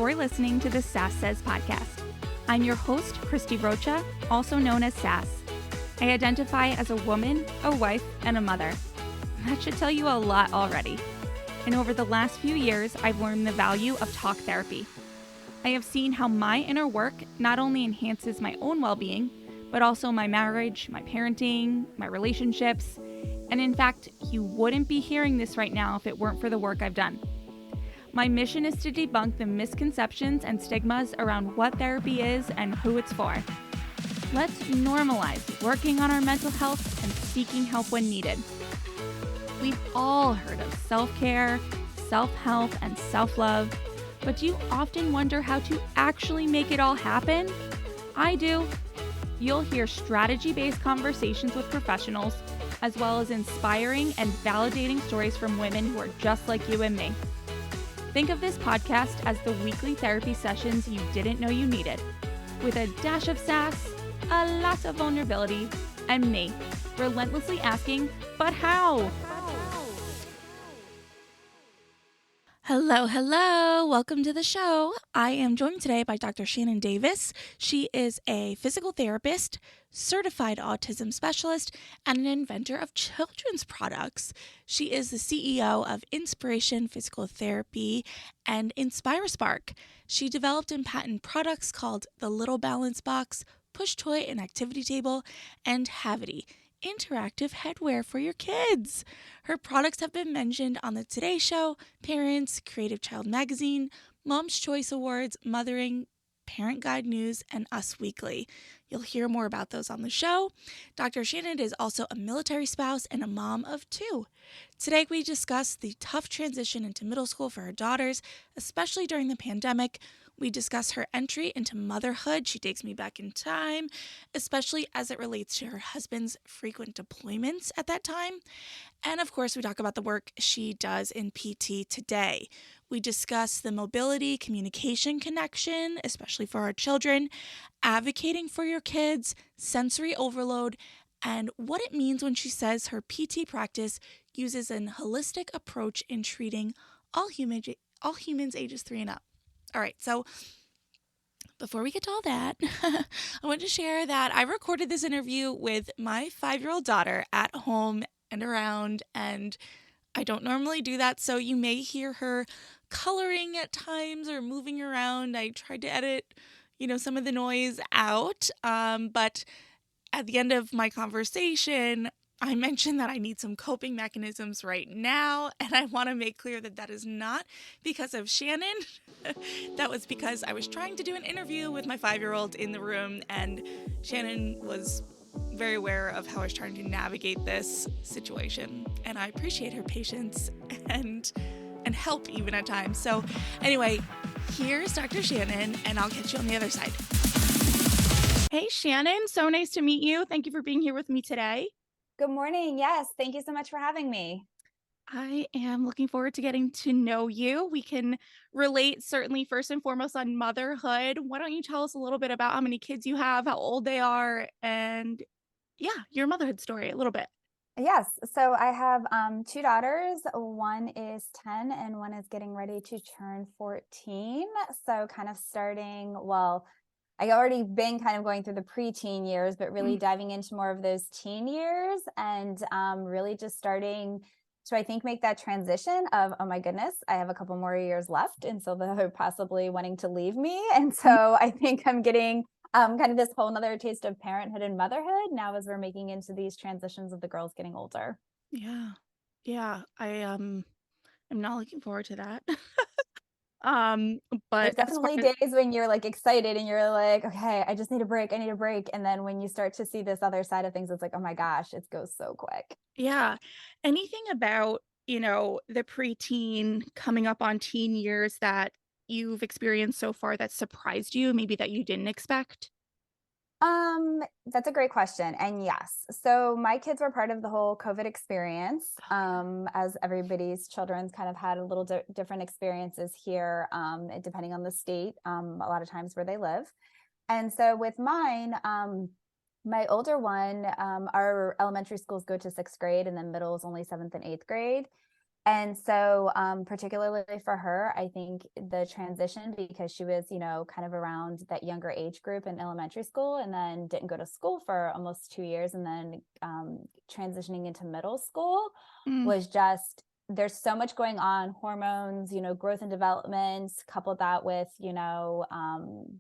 You're listening to the Sass Says podcast. I'm your host, Christy Rocha, also known as Sass. I identify as a woman, a wife, and a mother. That should tell you a lot already. And over the last few years, I've learned the value of talk therapy. I have seen how my inner work not only enhances my own well-being, but also my marriage, my parenting, my relationships. And in fact, you wouldn't be hearing this right now if it weren't for the work I've done. My mission is to debunk the misconceptions and stigmas around what therapy is and who it's for. Let's normalize working on our mental health and seeking help when needed. We've all heard of self-care, self-help, and self-love, but do you often wonder how to actually make it all happen? I do. You'll hear strategy-based conversations with professionals, as well as inspiring and validating stories from women who are just like you and me. Think of this podcast as the weekly therapy sessions you didn't know you needed, with a dash of sass, a lot of vulnerability, and me, relentlessly asking, but how? Hello. Welcome to the show. I am joined today by Dr. Shannon Davis. She is a physical therapist, certified autism specialist, and an inventor of children's products. She is the CEO of Inspiration Physical Therapy and InspiraSpark. She developed and patented products called the Little Balance Box, Push Toy and Activity Table, and Hativity, interactive headwear for your kids. Her products have been mentioned on the Today Show, Parents, Creative Child Magazine, Mom's Choice Awards, Mothering, Parent Guide News, and Us Weekly. You'll hear more about those on the show. Dr. Shannon is also a military spouse and a mom of 2. Today we discuss the tough transition into middle school for her daughters, especially during the pandemic. We discuss her entry into motherhood. She takes me back in time, especially as it relates to her husband's frequent deployments at that time. And of course, we talk about the work she does in PT today. We discuss the mobility communication connection, especially for our children, advocating for your kids, sensory overload, and what it means when she says her PT practice uses an holistic approach in treating all humans ages 3 and up. All right, so before we get to all that, I want to share that I recorded this interview with my 5-year-old daughter at home and around, and I don't normally do that, so you may hear her coloring at times or moving around. I tried to edit, some of the noise out, but at the end of my conversation, I mentioned that I need some coping mechanisms right now, and I want to make clear that that is not because of Shannon. That was because I was trying to do an interview with my 5-year-old in the room, and Shannon was very aware of how I was trying to navigate this situation, and I appreciate her patience and help even at times. So anyway, here's Dr. Shannon, and I'll catch you on the other side. Hey, Shannon, so nice to meet you. Thank you for being here with me today. Good morning. Yes. Thank you so much for having me. I am looking forward to getting to know you. We can relate certainly first and foremost on motherhood. Why don't you tell us a little bit about how many kids you have, how old they are, and your motherhood story a little bit. Yes. So I have 2 daughters. One is 10 and one is getting ready to turn 14. So kind of I already been kind of going through the preteen years, but really diving into more of those teen years and really just starting to, I think, make that transition of, oh my goodness, I have a couple more years left. And so they're possibly wanting to leave me. And so I think I'm getting kind of this whole nother taste of parenthood and motherhood now as we're making into these transitions of the girls getting older. Yeah. I am not looking forward to that. There's But as far definitely as days when you're like excited and you're like, okay, I just need a break. I need a break. And then when you start to see this other side of things, it's like, oh my gosh, it goes so quick. anything about, the preteen coming up on teen years that you've experienced so far that surprised you, maybe that you didn't expect? That's a great question. And yes, so my kids were part of the whole COVID experience. As everybody's children's kind of had a little different experiences here, depending on the state, a lot of times where they live. And so with mine, my older one, our elementary schools go to 6th grade and then middle is only 7th and 8th grade. And so, particularly for her, I think the transition, because she was, kind of around that younger age group in elementary school and then didn't go to school for almost 2 years and then transitioning into middle school Mm, was just, there's so much going on, hormones, growth and development, coupled that with,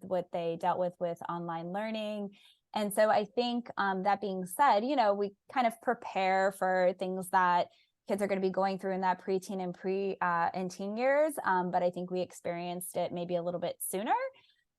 what they dealt with online learning. And so I think that being said, we kind of prepare for things that kids are going to be going through in that preteen and and teen years. But I think we experienced it maybe a little bit sooner.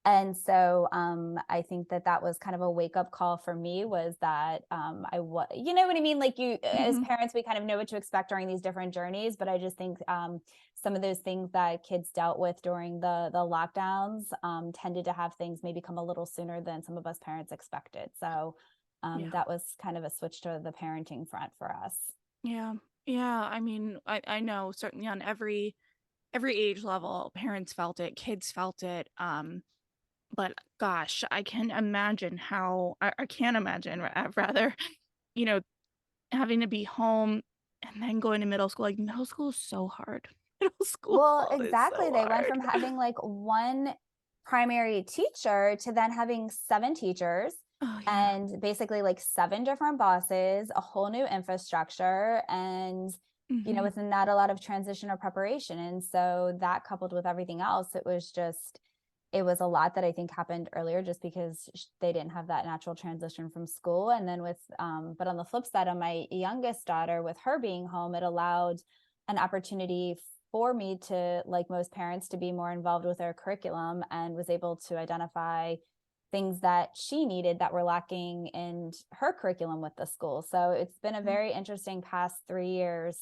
And so I think that was kind of a wake up call for me, was that I was, you know what I mean? Like, you, as hmm parents, we kind of know what to expect during these different journeys. But I just think some of those things that kids dealt with during the lockdowns tended to have things maybe come a little sooner than some of us parents expected. So Yeah. that was kind of a switch to the parenting front for us. Yeah. Yeah. I mean, I know certainly on every age level, parents felt it, kids felt it. But gosh, I can imagine how I can't imagine rather, you know, having to be home and then going to middle school. Like middle school is so hard. Middle school Well, is exactly. so They went hard. from having like one primary teacher to then having seven teachers Oh yeah. and basically like seven different bosses, a whole new infrastructure, and hmm within that, a lot of transition or preparation. And so that, coupled with everything else, it was a lot that I think happened earlier, just because they didn't have that natural transition from school. And then but on the flip side, on my youngest daughter, with her being home, it allowed an opportunity for me to, like most parents, to be more involved with her curriculum, and was able to identify things that she needed that were lacking in her curriculum with the school. So it's been a very interesting past 3 years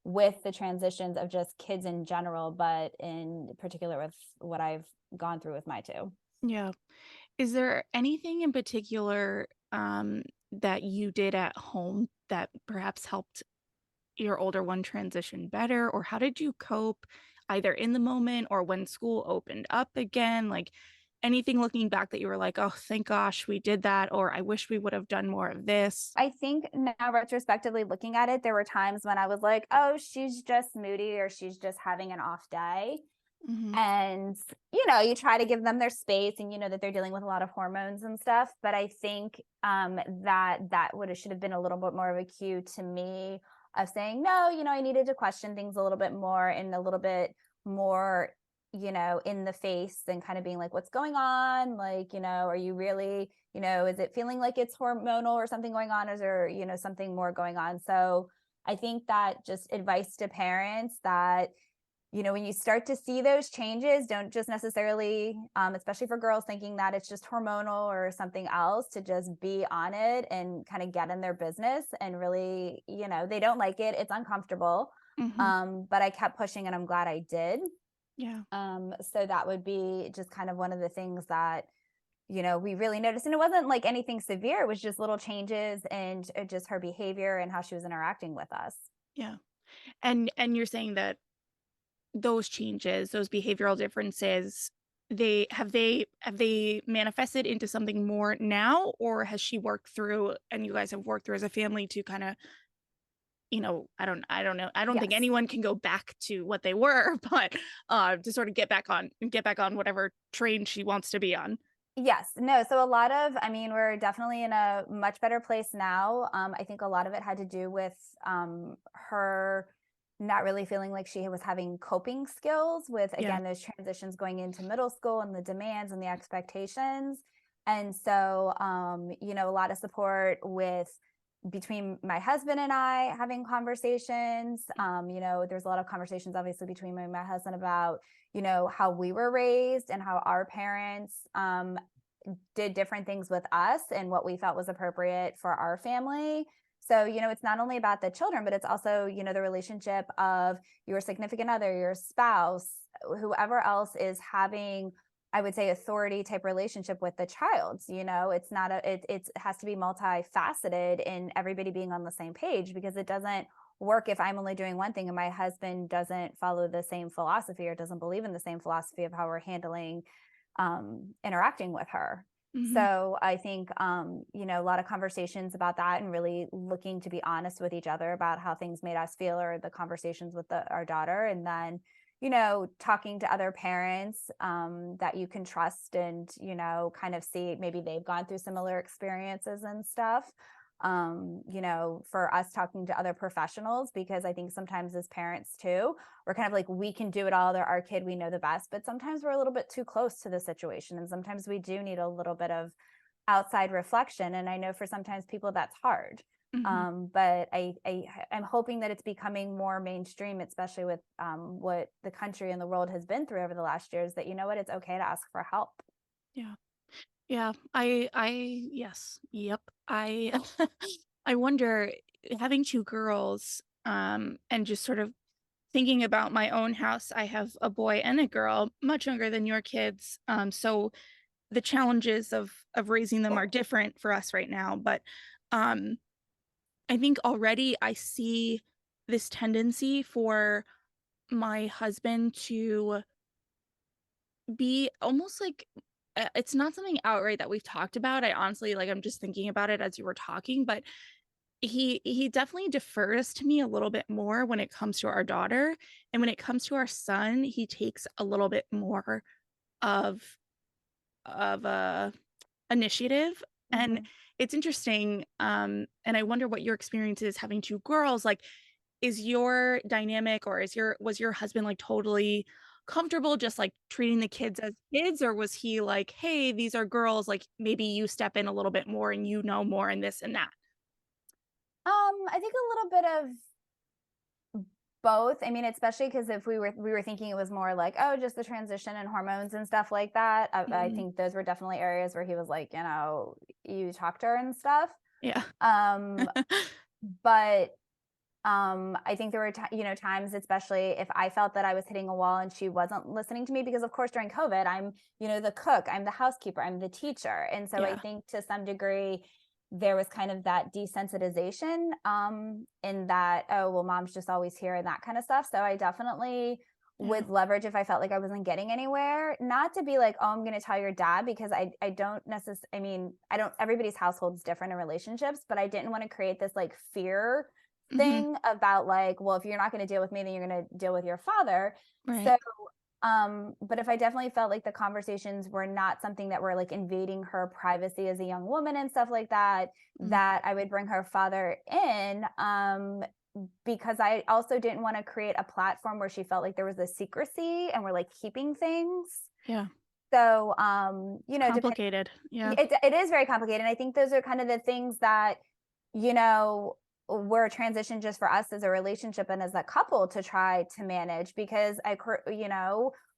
with the transitions of just kids in general, but in particular with what I've gone through with my two. Yeah. Is there anything in particular that you did at home that perhaps helped your older one transition better? Or how did you cope either in the moment or when school opened up again? Like anything looking back that you were like, oh, thank gosh we did that, or I wish we would have done more of this? I think now, retrospectively looking at it, there were times when I was like, oh, she's just moody, or she's just having an off day. hmm And you try to give them their space, and that they're dealing with a lot of hormones and stuff. But I think that would have should have been a little bit more of a cue to me of saying, no, I needed to question things a little bit more, and a little bit more in the face, and kind of being like, what's going on, like, are you really, is it feeling like it's hormonal or something going on, or is there something more going on? So I think that just advice to parents, that when you start to see those changes, don't just necessarily, especially for girls, thinking that it's just hormonal or something else, to just be on it and kind of get in their business. And really, they don't like it. It's uncomfortable. hmm But I kept pushing, and I'm glad I did. Yeah. So that would be just kind of one of the things that, we really noticed. And it wasn't like anything severe. It was just little changes and just her behavior and how she was interacting with us. Yeah. And you're saying that those changes, those behavioral differences, they manifested into something more now, or has she worked through and you guys have worked through as a family to kind of, I don't know. I don't think Yes. anyone can go back to what they were, but to sort of get back on whatever train she wants to be on. Yes. No. So a lot of, I mean, we're definitely in a much better place now. I think a lot of it had to do with her not really feeling like she was having coping skills with, Yeah. again, those transitions going into middle school, and the demands and the expectations. And so, a lot of support with between my husband and I, having conversations. There's a lot of conversations, obviously, between me and my husband about, how we were raised, and how our parents did different things with us, and what we felt was appropriate for our family. So, it's not only about the children, but it's also, the relationship of your significant other, your spouse, whoever else is having, I would say, authority type relationship with the child. It's not it has to be multifaceted, in everybody being on the same page, because it doesn't work if I'm only doing one thing and my husband doesn't follow the same philosophy, or doesn't believe in the same philosophy of how we're handling interacting with her. Mhm. So I think, a lot of conversations about that and really looking to be honest with each other about how things made us feel or the conversations with our daughter. And then, talking to other parents that you can trust and, kind of see maybe they've gone through similar experiences and stuff. For us talking to other professionals, because I think sometimes as parents too, we're kind of like, we can do it all. They're our kid. We know the best. But sometimes we're a little bit too close to the situation. And sometimes we do need a little bit of outside reflection. And I know for sometimes people that's hard. Mhm. But I'm hoping that it's becoming more mainstream, especially with what the country and the world has been through over the last years, that, it's okay to ask for help. Yeah. Yeah. I yes. Yep. I I wonder, having 2 girls, and just sort of thinking about my own house. I have a boy and a girl, much younger than your kids. So the challenges of raising them are different for us right now, but, um, I think already I see this tendency for my husband to be almost like, it's not something outright that we've talked about. I honestly, like, I'm just thinking about it as you were talking, but he definitely defers to me a little bit more when it comes to our daughter, and when it comes to our son, he takes a little bit more of a initiative. And Mhm. it's interesting, and I wonder what your experience is having 2 girls. Like, is your dynamic, or was your husband, like, totally comfortable just, like, treating the kids as kids, or was he like, "Hey, these are girls, like, maybe you step in a little bit more and you know more and this and that?" I think a little bit of both. I mean, especially because if we were thinking it was more like, oh, just the transition and hormones and stuff like that. I Mhm. think those were definitely areas where he was like, you talk to her and stuff. Yeah. Um, but I think there were times, especially if I felt that I was hitting a wall and she wasn't listening to me, because of course during COVID, I'm, the cook, I'm the housekeeper, I'm the teacher. And so I Yeah. think to some degree there was kind of that desensitization in that, oh, well, mom's just always here and that kind of stuff. So I definitely Yeah. would leverage if I felt like I wasn't getting anywhere, not to be like, oh, I'm going to tell your dad, because I don't necessarily, I mean, I don't, everybody's household is different in relationships, but I didn't want to create this like fear Mhm. thing about like, well, if you're not going to deal with me, then you're going to deal with your father. Right. So, but if I definitely felt like the conversations were not something that were like invading her privacy as a young woman and stuff like that, Mm. that I would bring her father in, because I also didn't want to create a platform where she felt like there was a secrecy and we're like keeping things. Yeah. So, It's depending, complicated. Yeah. it is very complicated. And I think those are kind of the things that, you know, were a transition just for us as a relationship and as a couple to try to manage, because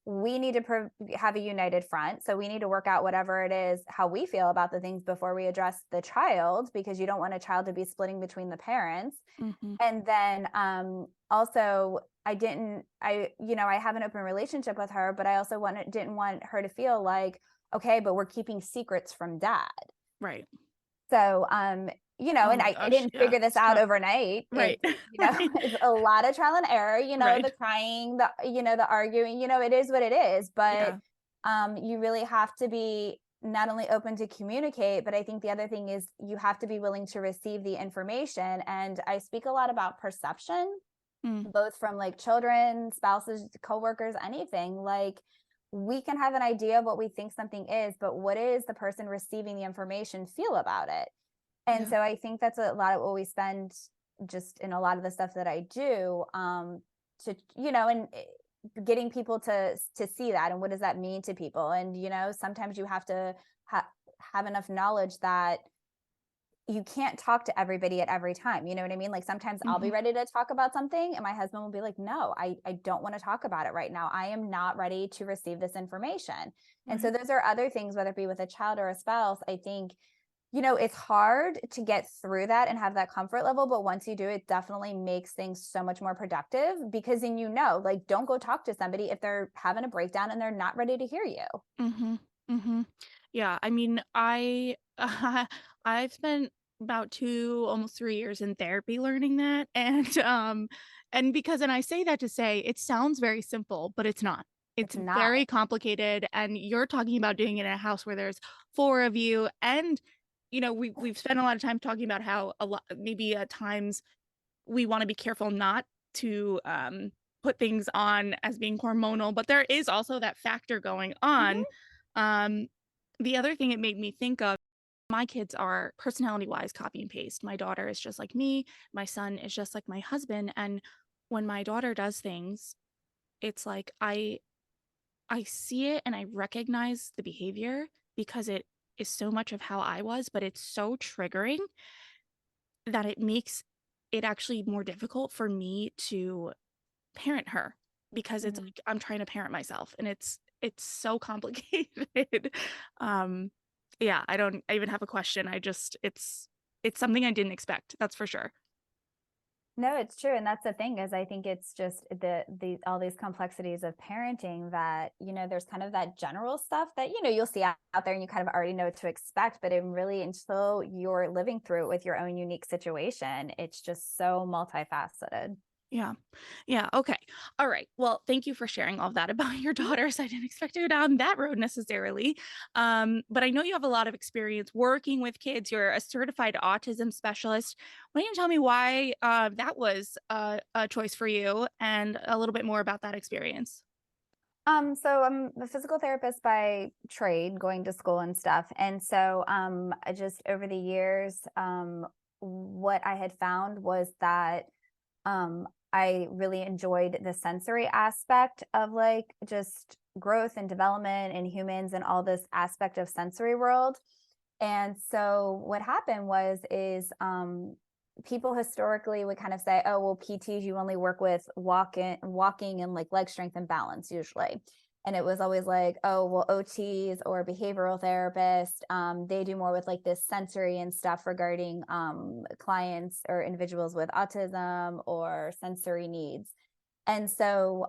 we need to have a united front. So we need to work out whatever it is, how we feel about the things before we address the child, because you don't want a child to be splitting between the parents. Mhm. And then also I have an open relationship with her, but I also didn't want her to feel like, okay, but we're keeping secrets from dad. Right. So, Oh and my I gosh. didn't Yeah. figure this It's out tough. overnight. Right. Right. It's a lot of trial and error, Right. the crying, the arguing, it is what it is. But Yeah. you really have to be not only open to communicate, but I think the other thing is you have to be willing to receive the information. And I speak a lot about perception, Mm. both from like children, spouses, coworkers, anything. Like we can have an idea of what we think something is, but what is the person receiving the information feel about it? And Yeah. so I think that's a lot of what we spend just in a lot of the stuff that I do, to, and getting people to see that and what does that mean to people. And, sometimes you have to have enough knowledge that you can't talk to everybody at every time. You know what I mean? Like sometimes I'll be Mhm. ready to talk about something and my husband will be like, no, I don't want to talk about it right now. I am not ready to receive this information. And so Right. those are other things, whether it be with a child or a spouse. I think, it's hard to get through that and have that comfort level. But once you do, it definitely makes things so much more productive, because then, like, don't go talk to somebody if they're having a breakdown and they're not ready to hear you. Mhm. Mhm. Yeah, I mean, I've spent about 2, almost 3 years in therapy learning that, and, and I say that to say it sounds very simple, but it's not. It's It's not. very complicated, and you're talking about doing it in a house where there's 4 of you, and, we've spent a lot of time talking about how a lot maybe at times we wanna be careful not to, put things on as being hormonal, but there is also that factor going on. Mhm. Um, the other thing it made me think of, my kids are personality-wise copy and paste. My daughter is just like me, my son is just like my husband, and when my daughter does things, it's like I see it and I recognize the behavior because it is so much of how I was, but it's so triggering that it makes it actually more difficult for me to parent her because it's Mhm. like I'm trying to parent myself and it's so complicated. um yeah, I even have a question. It's something I didn't expect. That's for sure. No, it's true, and that's the thing is I think it's just the all these complexities of parenting that, there's kind of that general stuff that, you'll see out there and you kind of already know what to expect, but it really until you're living through it with your own unique situation, it's just so multifaceted. Yeah. Yeah, okay. All right. Well, thank you for sharing all of that about your Mhm. daughters. I didn't expect to go down that road necessarily. But I know you have a lot of experience working with kids. You're a certified autism specialist. Why don't you tell me why that was a choice for you and a little bit more about that experience? So I'm a physical therapist by trade, going to school and stuff. And so I just over the years, what I had found was that I really enjoyed the sensory aspect of like just growth and development in humans and all this aspect of sensory world. And so what happened was is people historically would kind of say, oh, well, PTs, you only work with walking and like leg strength and balance usually. And it was always like, oh, well, OTs or behavioral therapists, they do more with like this sensory and stuff regarding clients or individuals with autism or sensory needs. And so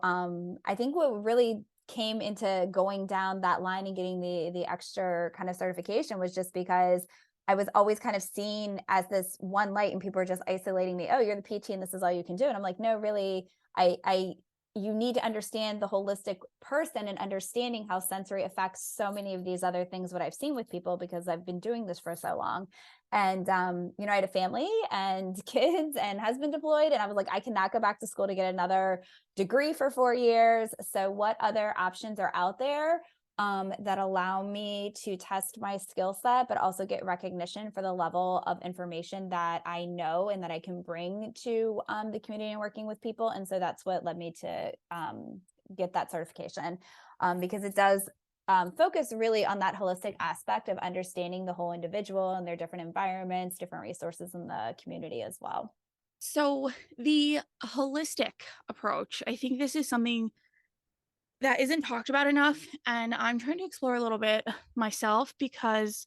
I think what really came into going down that line and getting the extra kind of certification was just because I was always kind of seen as this one light and people were just isolating me. Oh, you're the PT and this is all you can do. And I'm like, no, really, I you need to understand the holistic person and understanding how sensory affects so many of these other things what I've seen with people because I've been doing this for so long. And I had a family and kids and husband deployed, and I was like, I cannot go back to school to get another degree for 4 years. So, what other options are out there that allow me to test my skill set, but also get recognition for the level of information that I know and that I can bring to the community and working with people? And so that's what led me to get that certification because it does focus really on that holistic aspect of understanding the whole individual and their different environments, different resources in the community as well. So, the holistic approach, I think this is something that isn't talked about enough. And I'm trying to explore a little bit myself because,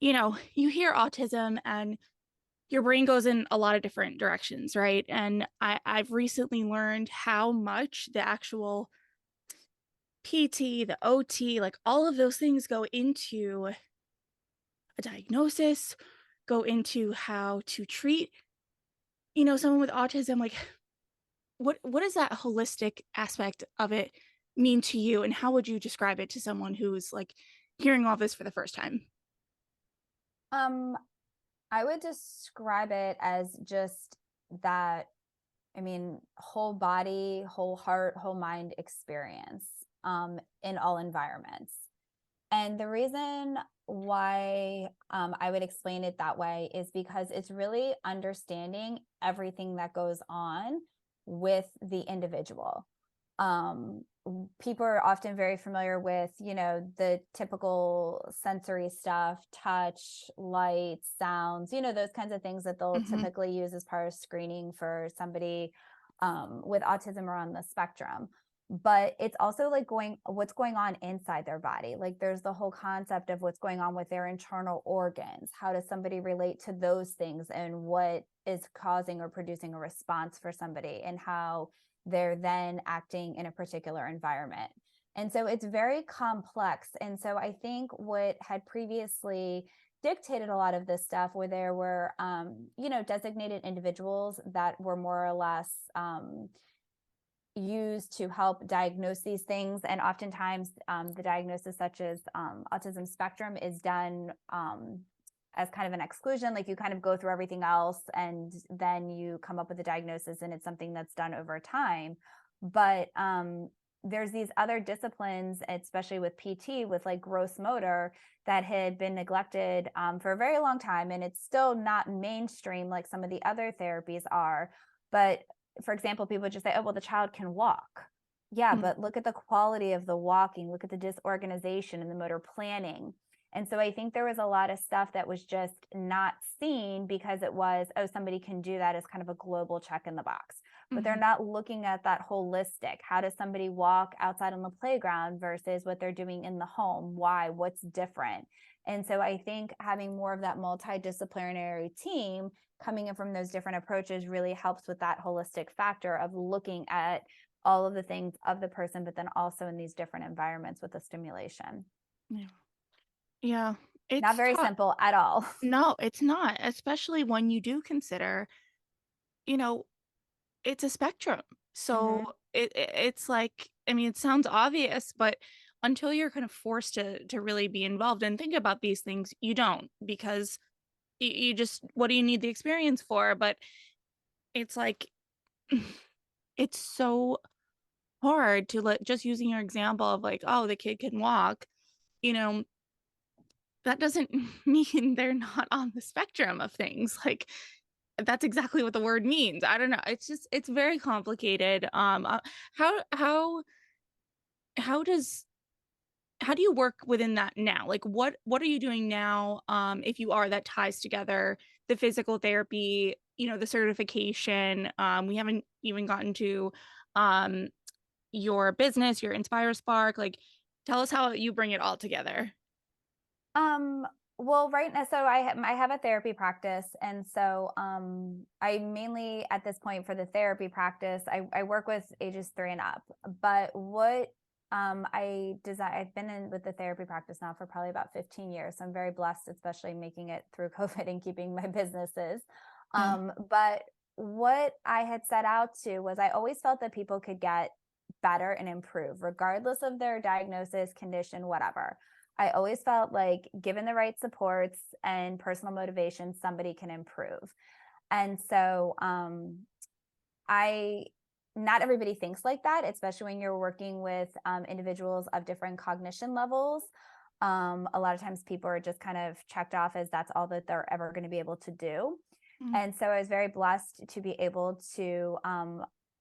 you hear autism and your brain goes in a lot of different directions, right? And I've recently learned how much the actual PT, the OT, like all of those things go into a diagnosis, go into how to treat, someone with autism. Like what does that holistic aspect of it mean to you? And how would you describe it to someone who's like hearing all this for the first time? Um, I would describe it as just that, I mean, whole body, whole heart, whole mind experience in all environments. And the reason why I would explain it that way is because it's really understanding everything that goes on with the individual. People are often very familiar with, the typical sensory stuff, touch, light, sounds, those kinds of things that they'll Hmm. typically use as part of screening for somebody with autism or on the spectrum. But it's also like what's going on inside their body. Like there's the whole concept of what's going on with their internal organs. How does somebody relate to those things and what is causing or producing a response for somebody and how they're then acting in a particular environment. And so it's very complex. And so I think what had previously dictated a lot of this stuff where there were, designated individuals that were more or less use to help diagnose these things. And oftentimes the diagnosis such as autism spectrum is done as kind of an exclusion, like you kind of go through everything else and then you come up with a diagnosis, and it's something that's done over time. But there's these other disciplines, especially with PT, with like gross motor, that had been neglected for a very long time, and it's still not mainstream like some of the other therapies are. But for example, people just say, oh, well, the child can walk. Yeah, Mm. but look at the quality of the walking, look at the disorganization and the motor planning. And so I think there was a lot of stuff that was just not seen because it was, oh, somebody can do that as kind of a global check in the box. But they're Mhm. not looking at that holistic. How does somebody walk outside on the playground versus what they're doing in the home? Why? What's different? And so I think having more of that multidisciplinary team coming in from those different approaches really helps with that holistic factor of looking at all of the things of the person, but then also in these different environments with the stimulation. Yeah. Yeah. Not It's very tough. simple at all. No, it's not, especially when you do consider, you know, it's a spectrum. So Hmm. it's like, I mean, it sounds obvious, but until you're kind of forced to really be involved and think about these things, you don't, because you just, what do you need the experience for? But it's like it's so hard to let, just using your example of like, oh, the kid can walk, you know, that doesn't mean they're not on the spectrum of things. Like, that's exactly what the word means. I don't know. It's just, it's very complicated. How how does how do you work within that now? Like, what are you doing now? If you are, that ties together the physical therapy, the certification. We haven't even gotten to um your business, your InspiraSpark. Like, tell us how you bring it all together. Um, well, right now, so I have a therapy practice, and so I mainly at this point for the therapy practice, I work with ages 3 and up. But what I design, I've been in with the therapy practice now for probably about 15 years. So I'm very blessed, especially making it through COVID and keeping my businesses. Yeah. But what I had set out to was I always felt that people could get better and improve regardless of their diagnosis, condition, whatever. I always felt like given the right supports and personal motivation, somebody can improve. And so I not everybody thinks like that, especially when you're working with individuals of different cognition levels. A lot of times people are just kind of checked off as that's all that they're ever going to be able to do. Mm. And so I was very blessed to be able to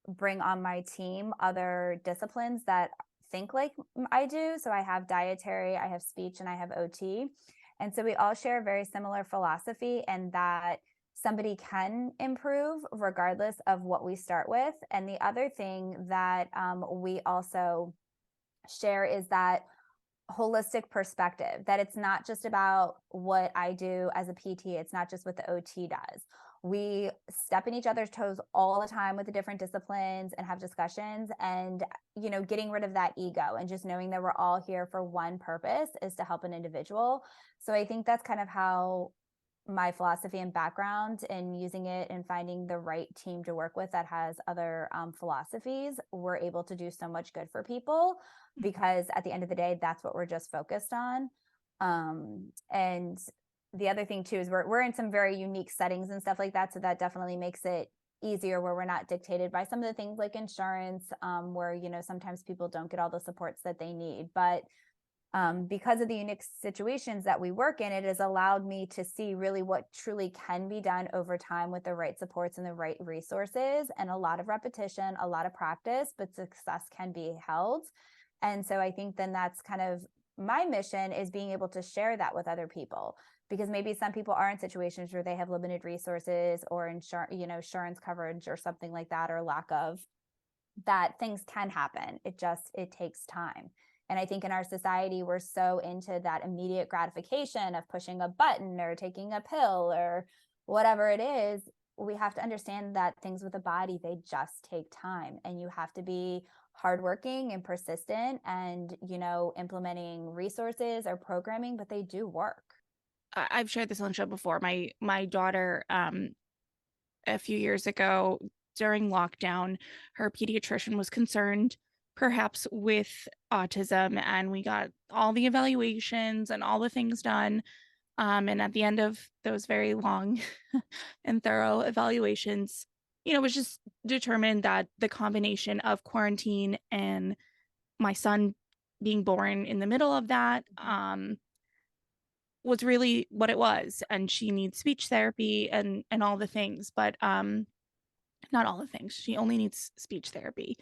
bring on my team other disciplines that think like I do. So I have dietary, I have speech, and I have OT. And so we all share a very similar philosophy, and that somebody can improve regardless of what we start with. And the other thing that we also share is that holistic perspective, that it's not just about what I do as a PT, it's not just what the OT does. We step in each other's toes all the time with the different disciplines and have discussions, and getting rid of that ego and just knowing that we're all here for one purpose, is to help an individual. So I think that's kind of how my philosophy and background in using it and finding the right team to work with that has other philosophies, we're able to do so much good for people, because at the end of the day, that's what we're just focused on. And the other thing too is we're in some very unique settings and stuff like that, so that definitely makes it easier, where we're not dictated by some of the things like insurance, where sometimes people don't get all the supports that they need. But because of the unique situations that we work in, it has allowed me to see really what truly can be done over time with the right supports and the right resources, and a lot of repetition, a lot of practice, but success can be held. And so I think then that's kind of my mission, is being able to share that with other people, because maybe some people are in situations where they have limited resources or insurance coverage or something like that, or lack of, that things can happen. It takes time. And I think in our society, we're so into that immediate gratification of pushing a button or taking a pill or whatever it is. We have to understand that things with the body, they just take time, and you have to be hardworking and persistent and, implementing resources or programming, but they do work. I've shared this on the show before. My daughter, a few years ago, during lockdown, her pediatrician was concerned perhaps with autism, and we got all the evaluations and all the things done. And at the end of those very long and thorough evaluations, it was just determined that the combination of quarantine and my son being born in the middle of that was really what it was. And she needs speech therapy and all the things, but not all the things. She only needs speech therapy.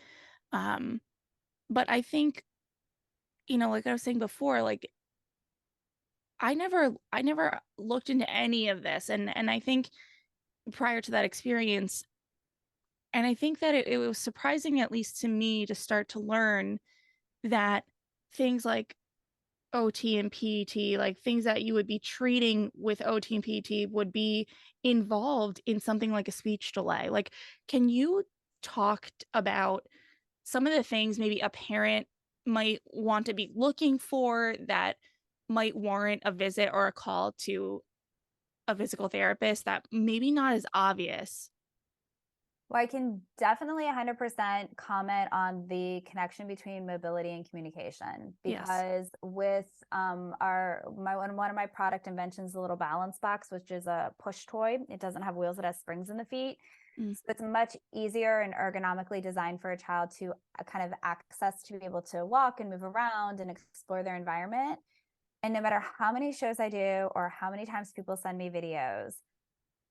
Um, but I think, like I was saying before, like I never looked into any of this. And I think prior to that experience, and I think that it was surprising, at least to me, to start to learn that things like OT and PT, like things that you would be treating with OT and PT would be involved in something like a speech delay. Like, can you about some of the things maybe a parent might want to be looking for that might warrant a visit or a call to a physical therapist that maybe not as obvious? Well, I can definitely 100% comment on the connection between mobility and communication, Yes. because with our my one of my product inventions, the little balance box, which is a push toy. It doesn't have wheels; it has springs in the feet. Mm, So it's much easier and ergonomically designed for a child to kind of access, to be able to walk and move around and explore their environment. And no matter how many shows I do or how many times people send me videos,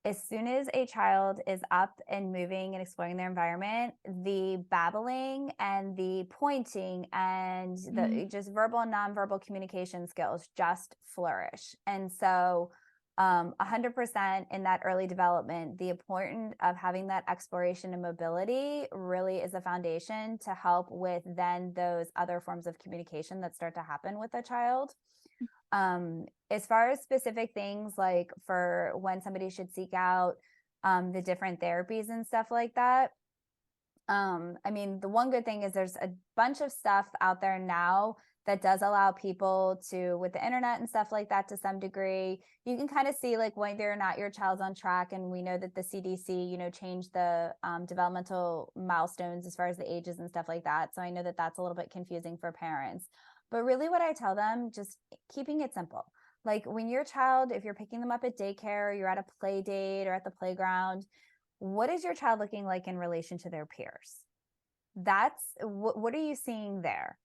as soon as a child is up and moving and exploring their environment, the babbling and the pointing and mhm, the just verbal and nonverbal communication skills just flourish. And so, 100% in that early development, the importance of having that exploration and mobility really is a foundation to help with then those other forms of communication that start to happen with a child. As far as specific things, like for when somebody should seek out the different therapies and stuff like that. I mean, the one good thing is there's a bunch of stuff out there now that does allow people to, with the internet and stuff like that, to some degree, you can kind of see like whether or not your child's on track. And we know that the CDC, changed the developmental milestones as far as the ages and stuff like that. So I know that that's a little bit confusing for parents. But really, what I tell them, just keeping it simple. Like when your child, if you're picking them up at daycare, or you're at a play date or at the playground, what is your child looking like in relation to their peers? That's what are you seeing there?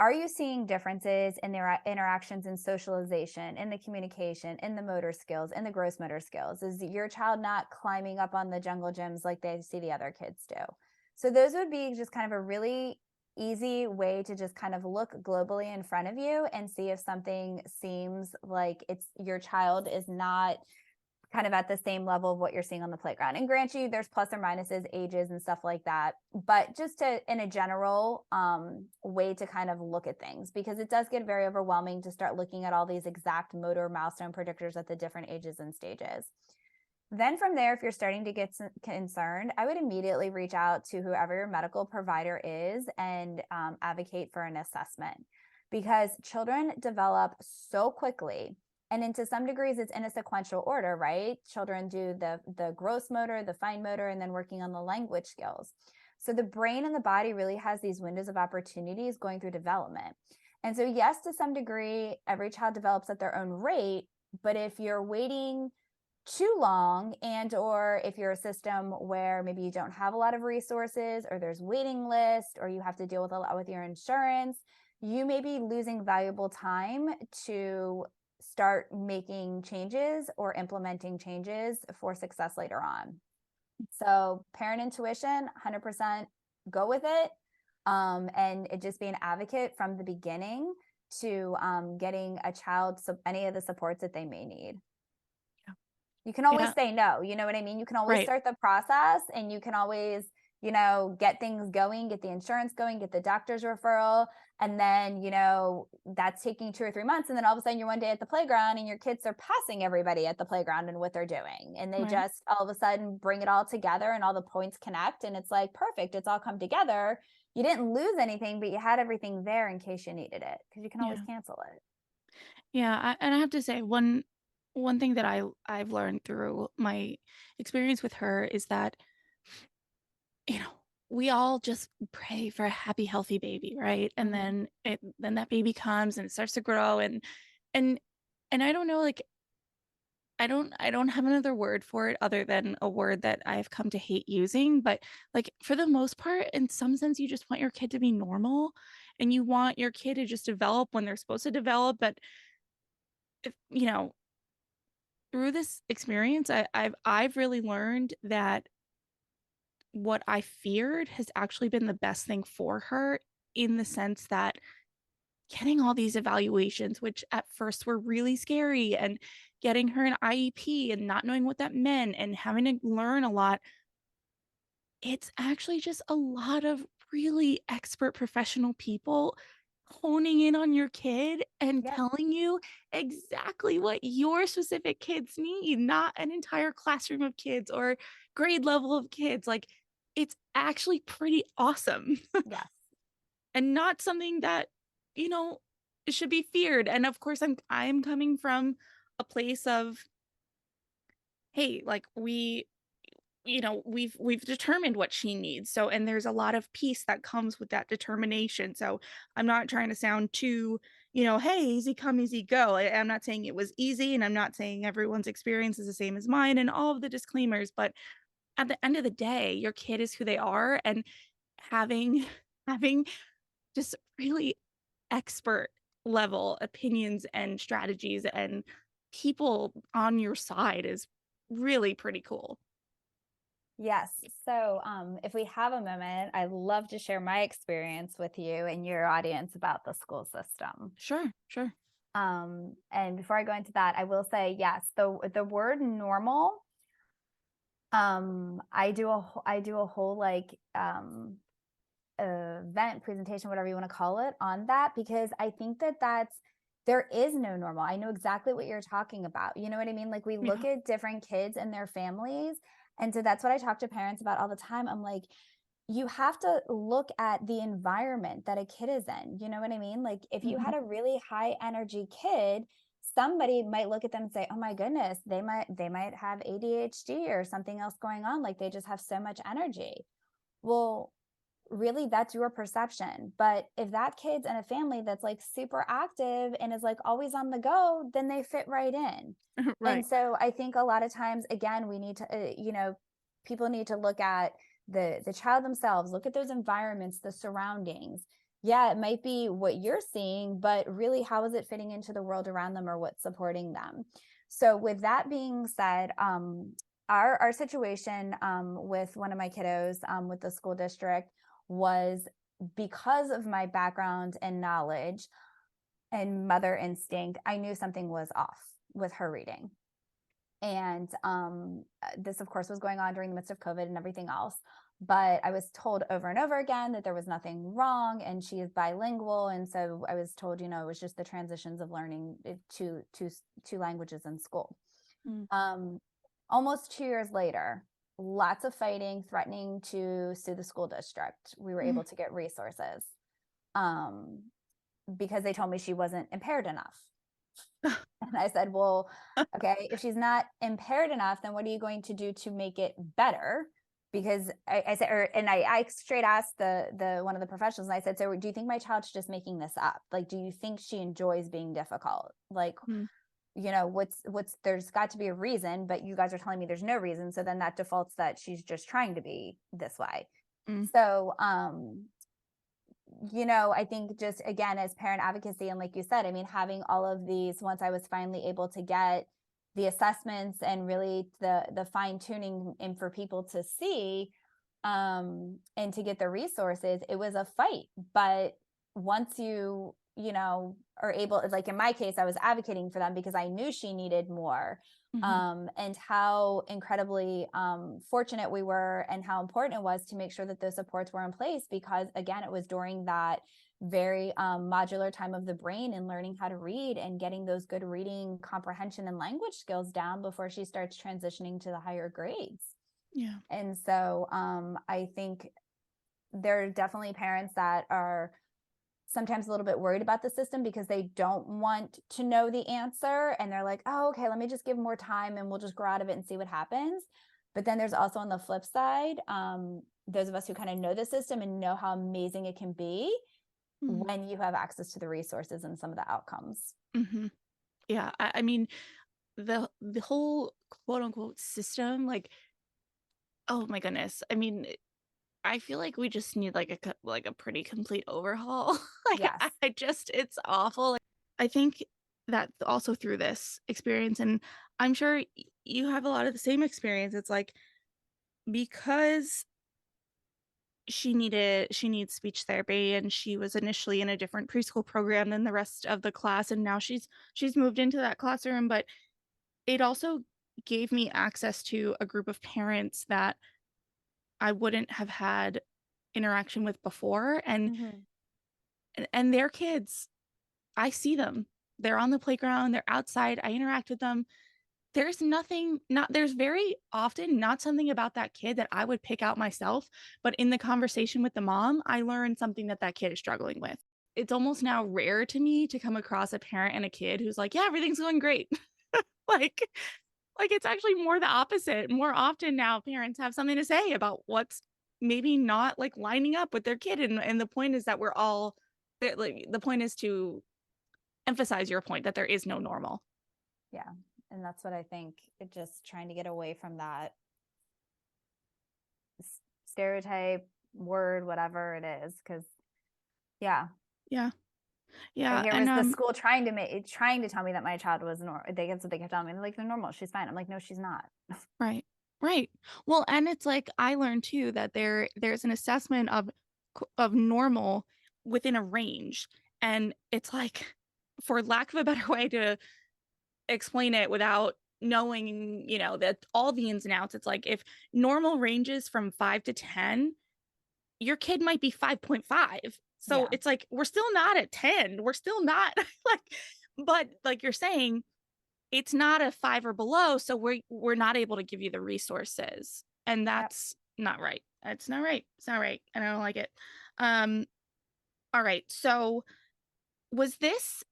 Are you seeing differences in their interactions and socialization, in the communication, in the motor skills, in the gross motor skills? Is your child not climbing up on the jungle gyms like they see the other kids do? So those would be just kind of a really easy way to just kind of look globally in front of you and see if something seems like it's your child is not kind of at the same level of what you're seeing on the playground. And grant you, there's plus or minuses, ages and stuff like that. But just to, in a general way to kind of look at things, because it does get very overwhelming to start looking at all these exact motor milestone predictors at the different ages and stages. Then from there, if you're starting to get concerned, I would immediately reach out to whoever your medical provider is and advocate for an assessment, because children develop so quickly. And into some degrees, it's in a sequential order, right? Children do the gross motor, the fine motor, and then working on the language skills. So the brain and the body really has these windows of opportunities going through development. And so, yes, to some degree, every child develops at their own rate. But if you're waiting too long, and or if you're a system where maybe you don't have a lot of resources, or there's waiting list, or you have to deal with a lot with your insurance, you may be losing valuable time to start making changes or implementing changes for success later on. So parent intuition, 100% go with it. And it just be an advocate from the beginning to getting a child any of the supports that they may need. yeah. You can always Yeah, say no, you know what I mean? You can always right. start the process, and you can always, get things going, get the insurance going, get the doctor's referral. And then, that's taking 2 or 3 months. And then all of a sudden you're one day at the playground and your kids are passing everybody at the playground and what they're doing. And they Right. just all of a sudden bring it all together and all the points connect. And it's like, perfect. It's all come together. You didn't lose anything, but you had everything there in case you needed it, because you can always Yeah. cancel it. Yeah, and I have to say one thing that I've learned through my experience with her is that you know, we all just pray for a happy, healthy baby, right? And Mhm. then that baby comes and it starts to grow and and I don't know, like I don't have another word for it other than a word that I've come to hate using, but, like, for the most part, in some sense, you just want your kid to be normal, and you want your kid to just develop when they're supposed to develop, but if through this experience, I've really learned that what I feared has actually been the best thing for her in the sense that getting all these evaluations, which at first were really scary, and getting her an IEP and not knowing what that meant and having to learn a lot, it's actually just a lot of really expert professional people honing in on your kid and Yep. telling you exactly what your specific kids need, not an entire classroom of kids or grade level of kids. Like, it's actually pretty awesome Yes. and not something that, you know, should be feared. And of course, I'm coming from a place of, hey, like we've determined what she needs. So and there's a lot of peace that comes with that determination. So I'm not trying to sound too, hey, easy come, easy go. I'm not saying it was easy, and I'm not saying everyone's experience is the same as mine and all of the disclaimers, but at the end of the day, your kid is who they are, and having having just really expert level opinions and strategies and people on your side is really pretty cool. Yes. So, if we have a moment, I'd love to share my experience with you and your audience about the school system. Sure, sure. And before I go into that, I will say, yes, the word normal, I do a whole like event presentation, whatever you want to call it, on that, because I think that there is no normal. I know exactly what you're talking about. You know what I mean? Like, we look Yeah. at different kids and their families. And so that's what I talk to parents about all the time. I'm like, you have to look at the environment that a kid is in. You know what I mean? Like, if you Mhm. had a really high energy kid, somebody might look at them and say, "Oh my goodness, they might have ADHD or something else going on. Like, they just have so much energy." Well, really, that's your perception. But if that kid's in a family that's like super active and is like always on the go, then they fit right in. And Right. so I think a lot of times, again, we need to, people need to look at the child themselves, look at those environments, the surroundings. Yeah, it might be what you're seeing, but really, how is it fitting into the world around them or what's supporting them? So, with that being said, our situation with one of my kiddos with the school district was, because of my background and knowledge and mother instinct, I knew something was off with her reading. And this, of course, was going on during the midst of COVID and everything else. But I was told over and over again that there was nothing wrong, and she is bilingual. And so I was told, it was just the transitions of learning two languages in school. Mm. Um, Almost 2 years later, lots of fighting, threatening to sue the school district. We were Mm. able to get resources um, because they told me she wasn't impaired enough. And I said, well, okay, if she's not impaired enough, then what are you going to do to make it better? Because I said, and I straight asked the one of the professionals, and I said, so do you think my child's just making this up? Like, do you think she enjoys being difficult? Like, Mm. what's there's got to be a reason, but you guys are telling me there's no reason. So then that defaults that she's just trying to be this way. Mm. So, I think, just again, as parent advocacy, and like you said, I mean, having all of these, once I was finally able to get the assessments and really the fine tuning and for people to see, and to get the resources, it was a fight. But once are able, like in my case, I was advocating for them because I knew she needed more. Mhm. And how incredibly fortunate we were, and how important it was to make sure that those supports were in place, because again, it was during that very modular time of the brain and learning how to read and getting those good reading comprehension and language skills down before she starts transitioning to the higher grades. Yeah. And so I think there are definitely parents that are sometimes a little bit worried about the system because they don't want to know the answer. And they're like, oh, okay, let me just give more time and we'll just grow out of it and see what happens. But then there's also, on the flip side, those of us who kind of know the system and know how amazing it can be Mm-hmm. when you have access to the resources and some of the outcomes. Mm-hmm. Yeah. I mean, the whole quote unquote system, like, oh my goodness. I mean, I feel like we just need like like a pretty complete overhaul. Like Yes. I just it's awful. I think that also through this experience, and I'm sure you have a lot of the same experience. It's like because she needs speech therapy, and she was initially in a different preschool program than the rest of the class, and now she's moved into that classroom, but it also gave me access to a group of parents that I wouldn't have had interaction with before, Hmm. and their kids, I see them. They're on the playground, they're outside, I interact with them. There's nothing not there's very often not something about that kid that I would pick out myself, but in the conversation with the mom, I learned something that that kid is struggling with. It's almost now rare to me to come across a parent and a kid who's like, "Yeah, everything's going great." Like it's actually more the opposite. More often now, parents have something to say about what's maybe not, like, lining up with their kid, and the point is that we're all that, like, the point is to emphasize your point that there is no normal. Yeah. And that's what I think. It just trying to get away from that stereotype word, whatever it is. Cause yeah, Yeah. like Yeah, here and, was the school trying to tell me that my child was normal. That's what they kept telling me. They're like, they're normal. She's fine. I'm like, no, she's not. right, right. Well, and it's like I learned too that there's an assessment of of normal within a range, and it's like, for lack of a better way to explain it without knowing, that all the ins and outs, it's like if normal ranges from 5 to 10, your kid might be 5.5. So Yeah. it's like we're still not at 10. We're still not like, but like you're saying, it's not a 5 or below, so we're not able to give you the resources. And Yep. that's not right. It's not right. It's not right. And I don't like it. Um all right. So was this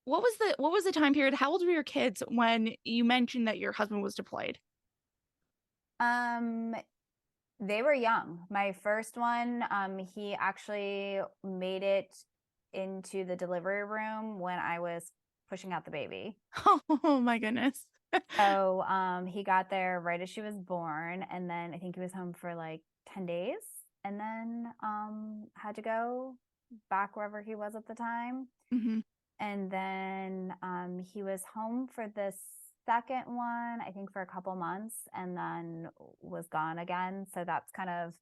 what was the time period? How old were your kids when you mentioned that your husband was deployed? Um, they were young. My first one, he actually made it into the delivery room when I was pushing out the baby. Oh my goodness. So, he got there right as she was born, and then I think he was home for like 10 days and then had to go back wherever he was at the time. Mhm. And then he was home for the second one, I think for a couple months, and then was gone again. So that's kind of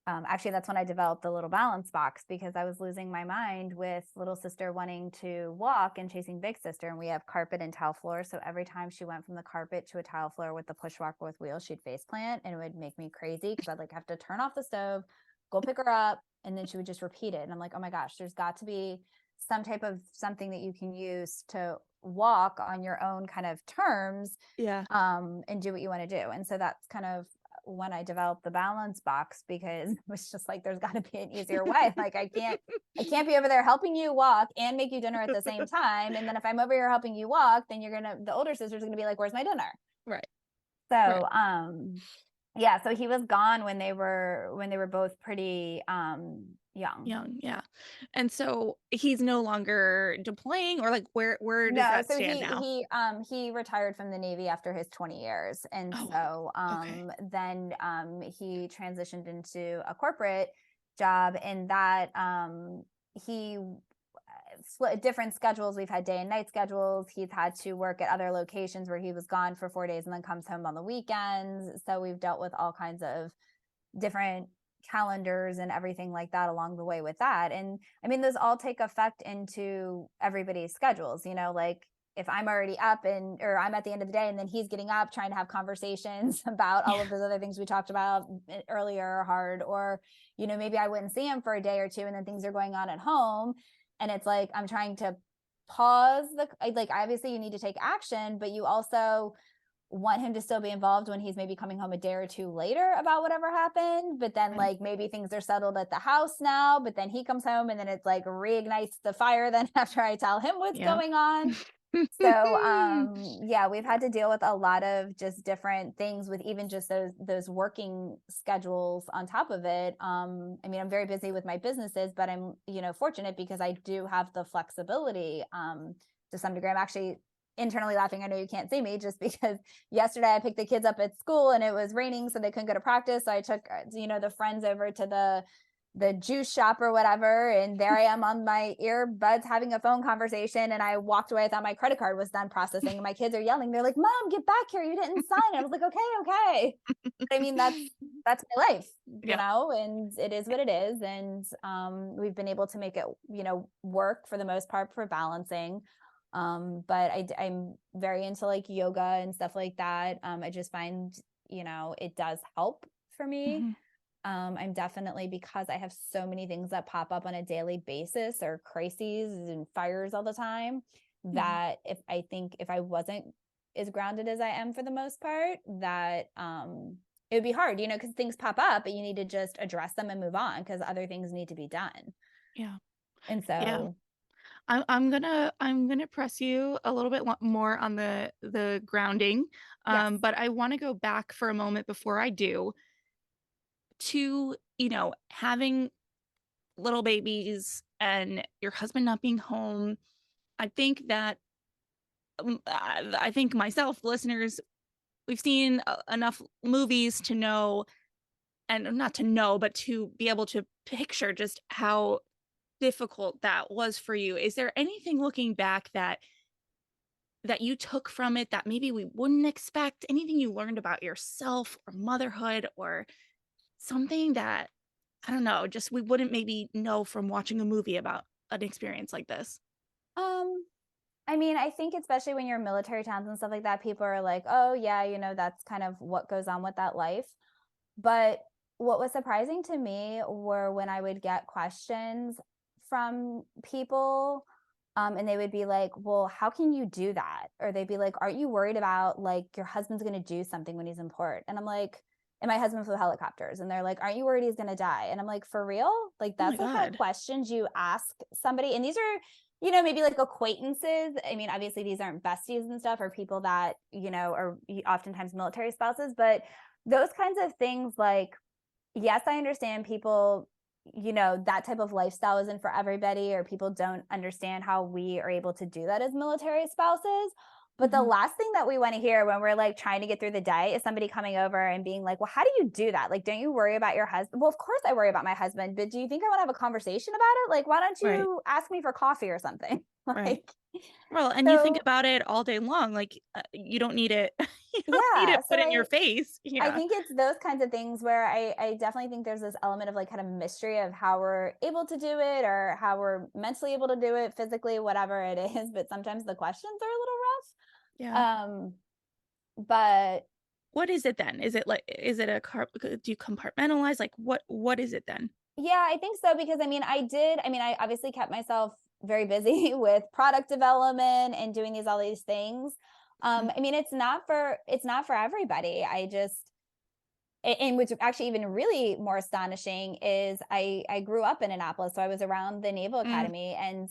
actually, that's when I developed the little balance box because I was losing my mind with little sister wanting to walk and chasing big sister. And we have carpet and tile floor. So every time she went from the carpet to a tile floor with the push walker with wheels, she'd face plant and it would make me crazy because I'd like have to turn off the stove, go pick her up, and then she would just repeat it. And I'm like, oh my gosh, there's got to be some type of something that you can use to walk on your own kind of terms Yeah. and do what you want to do. And so that's kind of when I developed the balance box because it was just like there's got to be an easier way. Like I can't be over there helping you walk and make you dinner at the same time. And then if I'm over here helping you walk, then the older sister's gonna be like, where's my dinner? Right. Right. So yeah, so he was gone when they were both pretty young. Young, yeah. And so he's no longer deploying, or like where does No, that so stand he now? he he retired from the Navy after his 20 years. And Oh, so okay. then he transitioned into a corporate job and that he split different schedules. We've had day and night schedules. He's had to work at other locations where he was gone for 4 days and then comes home on the weekends. So we've dealt with all kinds of different calendars and everything like that along the way with that. And I mean, those all take effect into everybody's schedules, like if I'm already up or I'm at the end of the day and then he's getting up trying to have conversations about all Yeah. of those other things we talked about earlier hard, or, maybe I wouldn't see him for a day or two and then things are going on at home. And it's like, I'm trying to pause like, obviously you need to take action, but you also want him to still be involved when he's maybe coming home a day or two later about whatever happened. But then Right. like maybe things are settled at the house now, but then he comes home and then it's like reignites the fire then after I tell him what's Yeah. going on. So, yeah, we've had to deal with a lot of just different things with even just those working schedules on top of it. I mean, I'm very busy with my businesses, but I'm, fortunate because I do have the flexibility to some degree. I'm actually internally laughing. I know you can't see me just because yesterday I picked the kids up at school and it was raining, so they couldn't go to practice. So I took, the friends over to the juice shop or whatever. And there I am on my earbuds having a phone conversation. And I walked away. I thought my credit card was done processing. And my kids are yelling. They're like, Mom, get back here. You didn't sign. I was like, okay, okay. But I mean, that's my life, Yeah. and it is what it is. And we've been able to make it, work for the most part for balancing. But I'm very into like yoga and stuff like that. I just find, it does help for me. Hmm. I'm definitely, because I have so many things that pop up on a daily basis or crises and fires all the time, Yeah. that if I wasn't as grounded as I am for the most part, that it would be hard, because things pop up, but you need to just address them and move on because other things need to be done. Yeah. And Yeah. so, I'm gonna press you a little bit more on the grounding, yes. but I want to go back for a moment before I do to having little babies and your husband not being home. I think that I think myself, listeners, we've seen enough movies to know, and not to know, but to be able to picture just how difficult that was for you. Is there anything looking back that you took from it that maybe we wouldn't expect? Anything you learned about yourself or motherhood or something that, I don't know, just we wouldn't maybe know from watching a movie about an experience like this? Um, I mean, I think especially when you're in military towns and stuff like that, people are like, oh, yeah, that's kind of what goes on with that life. But what was surprising to me were when I would get questions from people, and they would be like, "Well, how can you do that?" Or they'd be like, "Aren't you worried about like your husband's going to do something when he's in port?" And I'm like, and my husband flew helicopters, and they're like, "Aren't you worried he's going to die?" And I'm like, "For real? Like Oh my that's the kind of God. questions you ask somebody?" And these are, maybe like acquaintances. I mean, obviously these aren't besties and stuff, or people that are oftentimes military spouses, but those kinds of things, like, yes, I understand people, that type of lifestyle isn't for everybody, or people don't understand how we are able to do that as military spouses. But the Mhm. last thing that we want to hear when we're like trying to get through the day is somebody coming over and being like, well, how do you do that? Like, don't you worry about your husband? Well, of course I worry about my husband, but do you think I want to have a conversation about it? Like, why don't Right. you ask me for coffee or something? Right. Like, Well, and you think so about it all day long, like, you don't need it you don't need yeah. it So put in your face. I Yeah. think it's those kinds of things where I definitely think there's this element of like kind of mystery of how we're able to do it, or how we're mentally able to do it, physically, whatever it is. But sometimes the questions are a Yeah. little rough. But What is it then? Is it like, is it a do you compartmentalize? Like, what is it then? yeah, I think so, because I obviously kept myself very busy with product development and doing all these things. Mhm. I mean, it's not for everybody. And which actually even really more astonishing is I grew up in Annapolis, so I was around the Naval Mm. Academy, and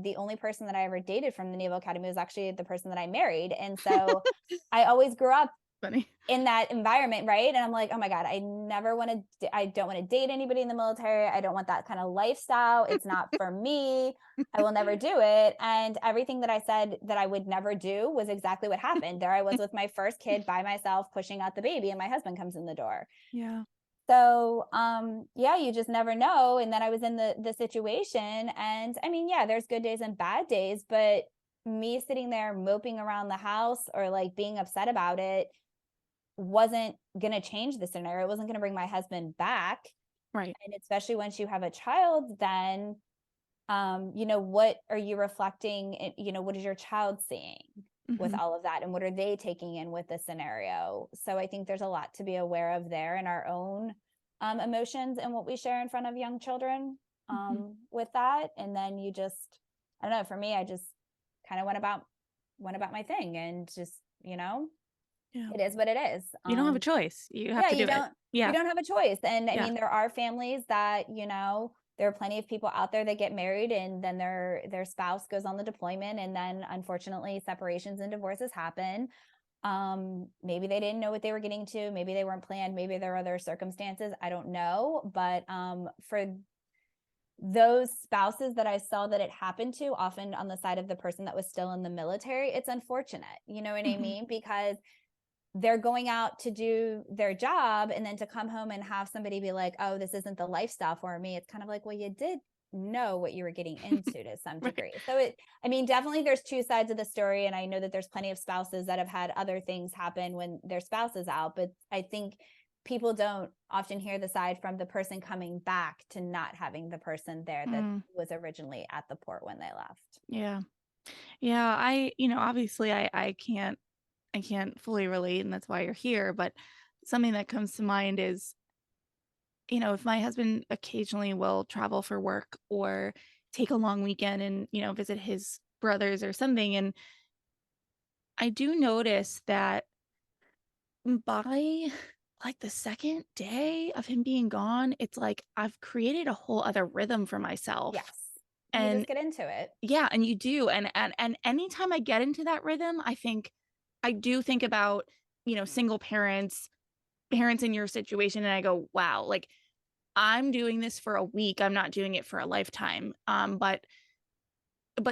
the only person that I ever dated from the Naval Academy was actually the person that I married, and so I always grew up Funny. in that environment, right? And I'm like, oh my god, I don't want to date anybody in the military. I don't want that kind of lifestyle. It's not for me. I will never do it. And everything that I said that I would never do was exactly what happened. There I was with my first kid by myself, pushing out the baby, and my husband comes in the door. Yeah. So, yeah, you just never know. And then I was in the situation, and I mean, yeah, there's good days and bad days, but me sitting there moping around the house or like being upset about it wasn't going to change the scenario. It wasn't going to bring my husband back. Right. And especially once you have a child, then, what are you reflecting? What is your child seeing with Mhm. all of that? And what are they taking in with the scenario? So I think there's a lot to be aware of there in our own emotions and what we share in front of young children Mhm. with that. And then I don't know, for me, I just kind of went about my thing, and just, Yeah. it is what it is. You don't have a choice. You have Yeah, to do you it. don't you Yeah. don't have a choice. And I Yeah. mean, there are families that, there are plenty of people out there that get married and then their spouse goes on the deployment, and then unfortunately separations and divorces happen. Maybe they didn't know what they were getting to, maybe they weren't planned, maybe there are other circumstances, I don't know. But for those spouses that I saw that it happened to, often on the side of the person that was still in the military, it's unfortunate, you know what I Hmm. mean? Because they're going out to do their job, and then to come home and have somebody be like, oh, this isn't the lifestyle for me. It's kind of like, well, you did know what you were getting into to some Right. degree. So I mean, definitely there's two sides of the story. And I know that there's plenty of spouses that have had other things happen when their spouse is out. But I think people don't often hear the side from the person coming back to not having the person there that Mm, was originally at the port when they left. yeah. Yeah. Obviously I can't fully relate, and that's why you're here. But something that comes to mind is, if my husband occasionally will travel for work or take a long weekend and, visit his brothers or something. And I do notice that by like the second day of him being gone, it's like I've created a whole other rhythm for myself. Yes. You And just get into it. yeah, and you do. And anytime I get into that rhythm, I do think about, single parents in your situation, and I go, wow, like I'm doing this for a week. I'm not doing it for a lifetime. But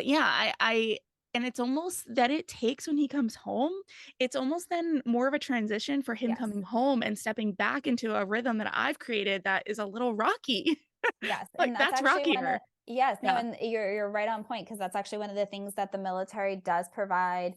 yeah, I and it's almost that it takes when he comes home, it's almost then more of a transition for him Yes. coming home and stepping back into a rhythm that I've created that is a little rocky. Yes, Like and that's that's actually one rockier. of yes, no, Yeah. and you're right on point, because that's actually one of the things that the military does provide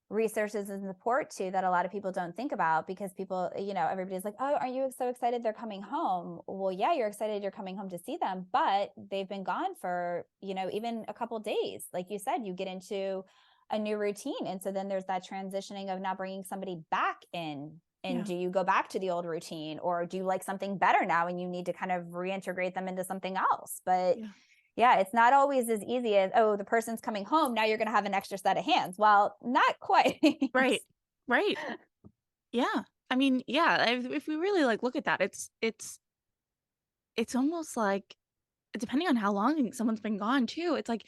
resources and support to, that a lot of people don't think about, because people, everybody's like, "Oh, aren't you so excited they're coming home?" Well, yeah, you're excited you're coming home to see them, but they've been gone for, even a couple days. Like you said, you get into a new routine, and so then there's that transitioning of now bringing somebody back in. And Yeah. do you go back to the old routine, or do you like something better now and you need to kind of reintegrate them into something else? But Yeah. yeah, it's not always as easy as, oh, the person's coming home, now you're going to have an extra set of hands. Well, not quite. Right. Right. Yeah. I mean, yeah, if we really like look at that, it's almost like, depending on how long someone's been gone too, it's like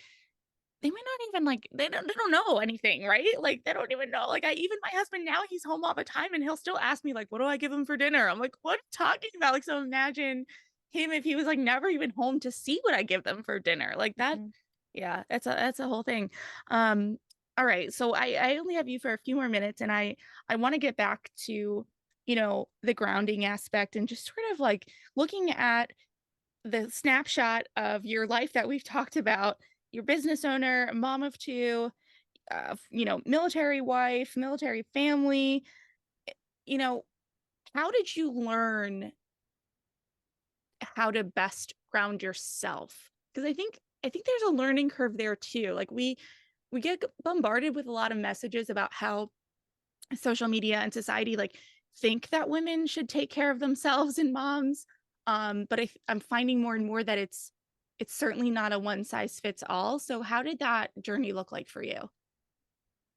they might not even like they don't know anything, right? Like they don't even know. Like I even my husband now, he's home all the time and he'll still ask me like, "What do I give him for dinner?" I'm like, "What are you talking about?" Like so imagine him if he was like never even home to see what I give them for dinner. Like that, Mhm. yeah, that's a whole thing. Um all right. So I only have you for a few more minutes, and I want to get back to, the grounding aspect and just sort of like looking at the snapshot of your life that we've talked about. You're business owner, mom of two, military wife, military family. You know, how did you learn how to best ground yourself? Because I think there's a learning curve there too. Like we get bombarded with a lot of messages about how social media and society like think that women should take care of themselves and moms. But I'm finding more and more that it's certainly not a one size fits all. So how did that journey look like for you?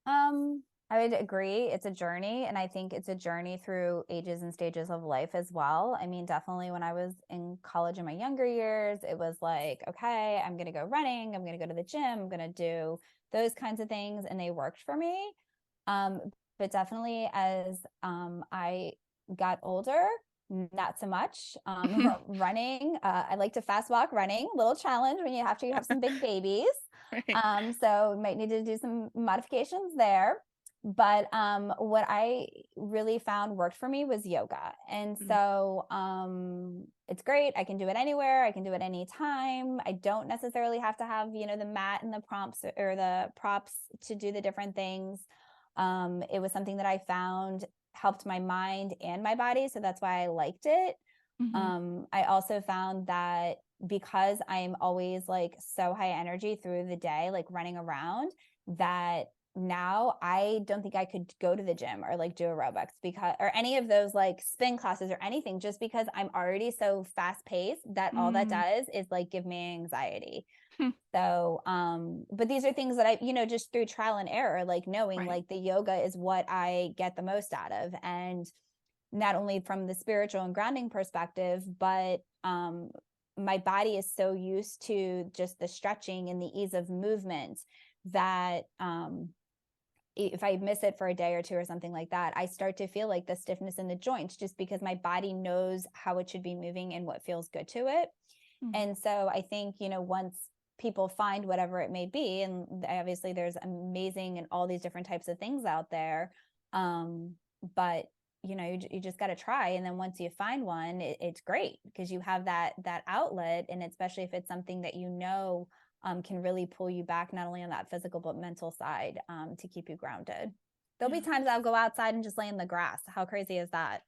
Um, I would agree. It's a journey, and I think it's a journey through ages and stages of life as well. I mean, definitely when I was in college in my younger years, it was like, okay, I'm going to go running, I'm going to go to the gym, I'm going to do those kinds of things, and they worked for me. Um, but definitely as I got older, not so much. Running, I like to fast walk running, little challenge when you have some big babies. Right. So might need to do some modifications there. But what I really found worked for me was yoga. And Mm, so it's great. I can do it anywhere. I can do it anytime. I don't necessarily have to have, the mat and the prompts or the props to do the different things. It was something that I found helped my mind and my body. So that's why I liked it. mhm, I also found that because I'm always like so high energy through the day, like running around, that now I don't think I could go to the gym or like do aerobics because, or any of those like spin classes or anything, just because I'm already so fast paced that all that mm, does is like give me anxiety. hmm, So, but these are things that I, just through trial and error, like knowing right. like the yoga is what I get the most out of. And not only from the spiritual and grounding perspective, but my body is so used to just the stretching and the ease of movement that if I miss it for a day or two or something like that, I start to feel like the stiffness in the joints, just because my body knows how it should be moving and what feels good to it. Mhm. And so I think, once people find whatever it may be, and obviously there's amazing and all these different types of things out there. But you just got to try. And then once you find one, it's great, because you have that outlet. And especially if it's something that can really pull you back, not only on that physical, but mental side, to keep you grounded. There'll be Yeah. times I'll go outside and just lay in the grass. How crazy is that?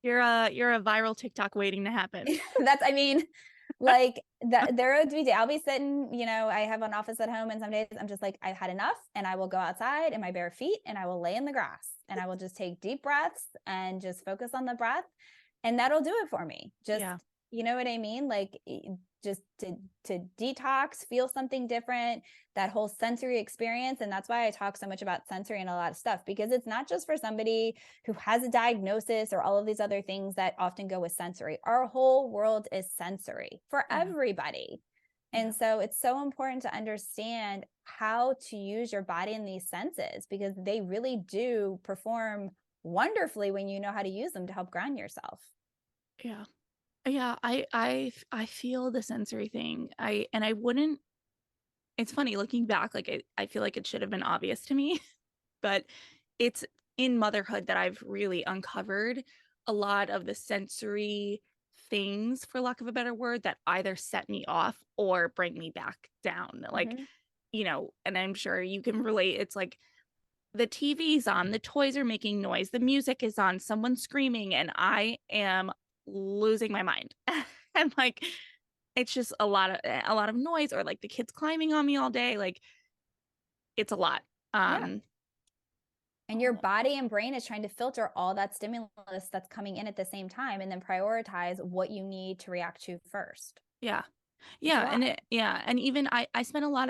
You're a viral TikTok waiting to happen. I mean, like there would be, I'll be sitting, I have an office at home, and some days I'm just like, I've had enough, and I will go outside in my bare feet and I will lay in the grass, and I will just take deep breaths and just focus on the breath. And that'll do it for me. Just, Yeah. you know what I mean? Like, just to detox, feel something different, that whole sensory experience. And that's why I talk so much about sensory and a lot of stuff, because it's not just for somebody who has a diagnosis or all of these other things that often go with sensory. Our whole world is sensory for Yeah. everybody. Yeah. And so it's so important to understand how to use your body and these senses, because they really do perform wonderfully when you know how to use them to help ground yourself. Yeah. Yeah, I feel the sensory thing. I wouldn't it's funny looking back, like I feel like it should have been obvious to me, but it's in motherhood that I've really uncovered a lot of the sensory things, for lack of a better word, that either set me off or bring me back down. Like, Mm-hmm. and I'm sure you can relate. It's like the TV's on, the toys are making noise, the music is on, someone's screaming, and I am losing my mind. And like it's just a lot of noise, or like the kids climbing on me all day. Like it's a lot. Yeah. Um And your body and brain is trying to filter all that stimulus that's coming in at the same time, and then prioritize what you need to react to first. yeah. It's a Yeah, lot. and even I spent a lot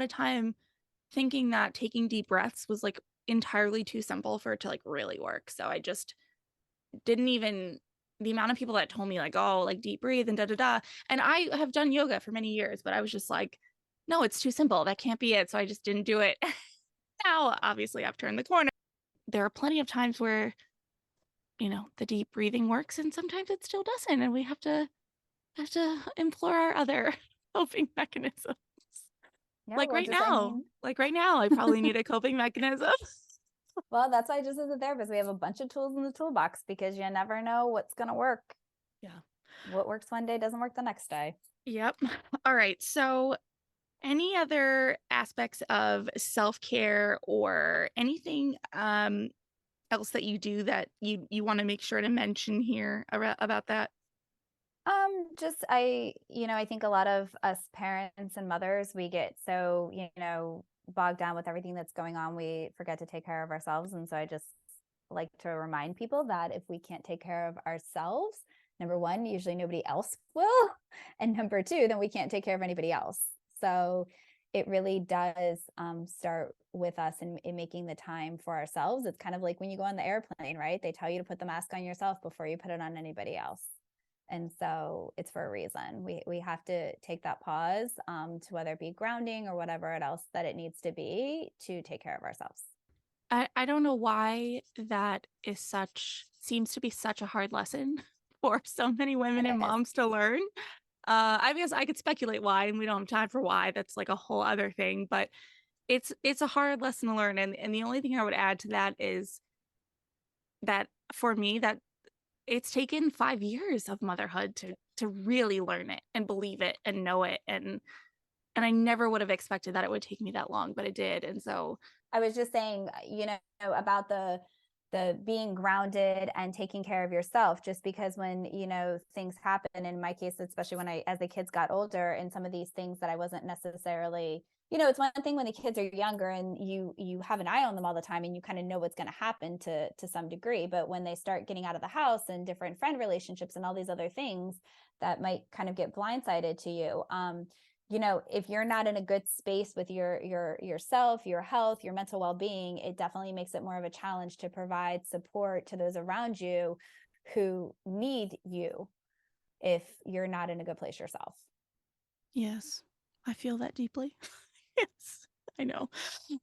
of time thinking that taking deep breaths was like entirely too simple for it to like really work. So I just didn't even the amount of people that told me like, oh, like deep breathe and da da da. And I have done yoga for many years, but I was just like, no, it's too simple. That can't be it. So I just didn't do it. Now, obviously, I've turned the corner. There are plenty of times where, the deep breathing works and sometimes it still doesn't. And we have to implore our other coping mechanisms. Yeah, Like well, right just, I now. mean, Like right now, I probably need a coping mechanism. well, that's why, just as a therapist, we have a bunch of tools in the toolbox, because you never know what's going to work. Yeah. What works one day doesn't work the next day. Yep. All right. So, any other aspects of self-care or anything else that you do that you want to make sure to mention here about that? Just I think a lot of us parents and mothers, we get so, bogged down with everything that's going on, we forget to take care of ourselves. And so I just like to remind people that if we can't take care of ourselves, number one, usually nobody else will. And number two, then we can't take care of anybody else. So it really does start with us in making the time for ourselves. It's kind of like when you go on the airplane, right? They tell you to put the mask on yourself before you put it on anybody else. And so it's for a reason. We have to take that pause, to whether it be grounding or whatever else that it needs to be, to take care of ourselves. I don't know why that seems to be such a hard lesson for so many women and It is. moms to learn. I guess I could speculate why, and we don't have time for why. That's like a whole other thing, but it's a hard lesson to learn. And the only thing I would add to that is that for me, that it's taken 5 years of motherhood to really learn it and believe it and know it. And I never would have expected that it would take me that long, but it did. And so I was just saying, about the being grounded and taking care of yourself, just because when, things happen, in my case, especially as the kids got older, and some of these things that I wasn't necessarily, it's one thing when the kids are younger and you have an eye on them all the time, and you kind of know what's going to happen to some degree. But when they start getting out of the house and different friend relationships and all these other things that might kind of get blindsided to you, if you're not in a good space with yourself, your health, your mental well-being, it definitely makes it more of a challenge to provide support to those around you who need you. if you're not in a good place yourself. Yes, I feel that deeply. Yes, I know.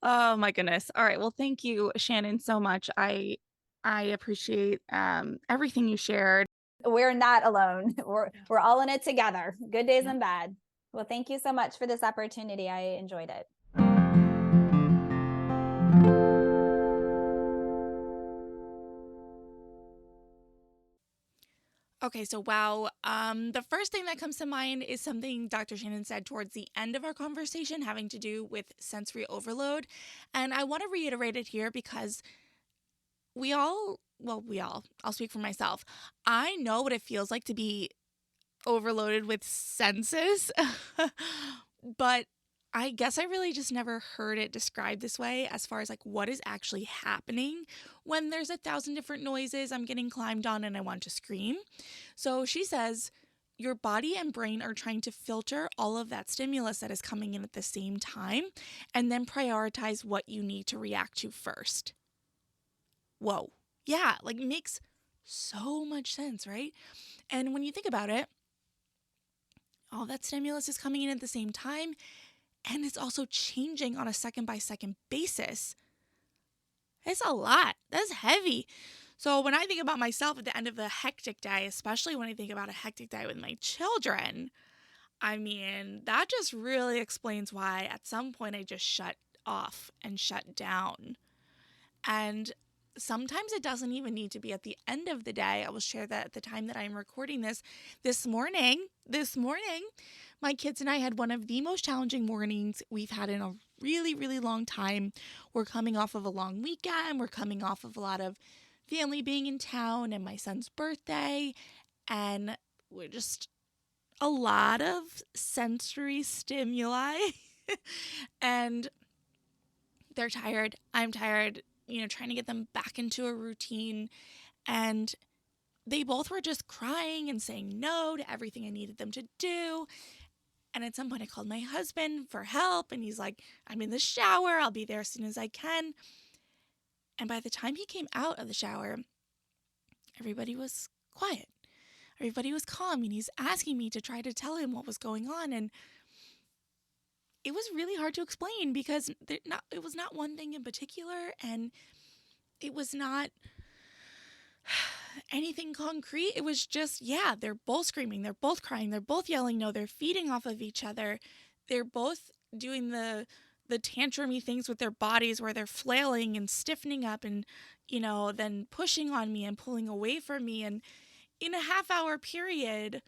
Oh my goodness. All right. Well, thank you, Shannon, so much. I appreciate everything you shared. We're not alone. We're all in it together, good days Yeah. and bad. Well, thank you so much for this opportunity. I enjoyed it. Okay, so wow. The first thing that comes to mind is something Dr. Shannon said towards the end of our conversation having to do with sensory overload. And I want to reiterate it here because I'll speak for myself. I know what it feels like to be overloaded with senses, but I guess I really just never heard it described this way as far as like what is actually happening when there's 1,000 different noises I'm getting climbed on and I want to scream. So she says your body and brain are trying to filter all of that stimulus that is coming in at the same time and then prioritize what you need to react to first. Whoa. Yeah, like makes so much sense, right? And when you think about it, all that stimulus is coming in at the same time and it's also changing on a second by second basis. It's a lot. That's heavy. So when I think about myself at the end of a hectic day, especially when I think about a hectic day with my children, I mean, that just really explains why at some point I just shut off and shut down. And sometimes it doesn't even need to be at the end of the day. I will share that at the time that I'm recording this morning, my kids and I had one of the most challenging mornings we've had in a really, really long time. We're coming off of a long weekend. We're coming off of a lot of family being in town and my son's birthday. And we're just a lot of sensory stimuli. And they're tired. I'm tired, trying to get them back into a routine. And they both were just crying and saying no to everything I needed them to do. And at some point, I called my husband for help. And he's like, I'm in the shower. I'll be there as soon as I can. And by the time he came out of the shower, everybody was quiet. Everybody was calm. And he's asking me to try to tell him what was going on. And it was really hard to explain because it was not one thing in particular. And it was not anything concrete. It was just, yeah, they're both screaming, they're both crying, they're both yelling no, they're feeding off of each other. They're both doing the tantrumy things with their bodies where they're flailing and stiffening up and, then pushing on me and pulling away from me. And in a half-hour period,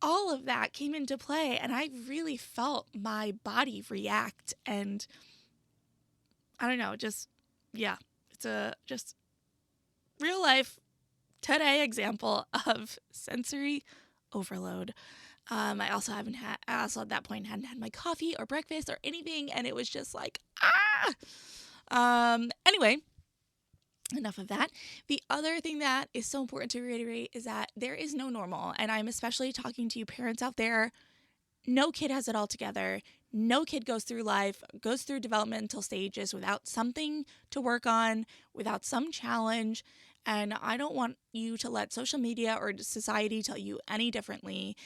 all of that came into play and I really felt my body react. And I don't know, just, yeah, it's a just real life today example of sensory overload. I also at that point hadn't had my coffee or breakfast or anything, and it was just like, ah. Anyway, enough of that. The other thing that is so important to reiterate is that there is no normal, and I'm especially talking to you parents out there. No kid has it all together. No kid goes through life, goes through developmental stages without something to work on, without some challenge. And I don't want you to let social media or society tell you any differently.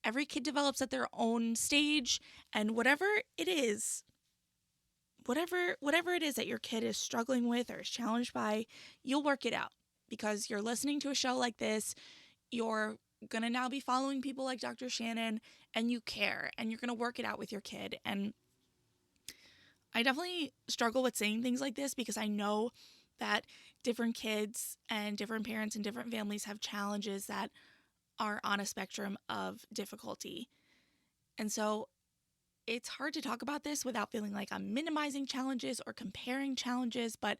Every kid develops at their own stage, and whatever it is, whatever it is that your kid is struggling with or is challenged by, you'll work it out because you're listening to a show like this. You're going to now be following people like Dr. Shannon and you care and you're going to work it out with your kid. And I definitely struggle with saying things like this because I know that different kids and different parents and different families have challenges that are on a spectrum of difficulty. And so it's hard to talk about this without feeling like I'm minimizing challenges or comparing challenges, but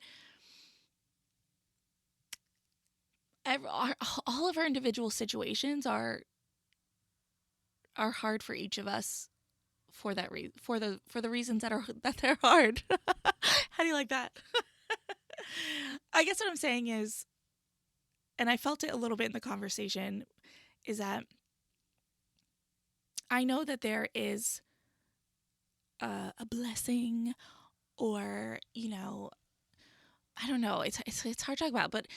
all of our individual situations are hard for each of us for the reasons that they're hard. How do you like that? I guess what I'm saying is, and I felt it a little bit in the conversation, is that I know that there is a blessing, or I don't know. It's hard to talk about, but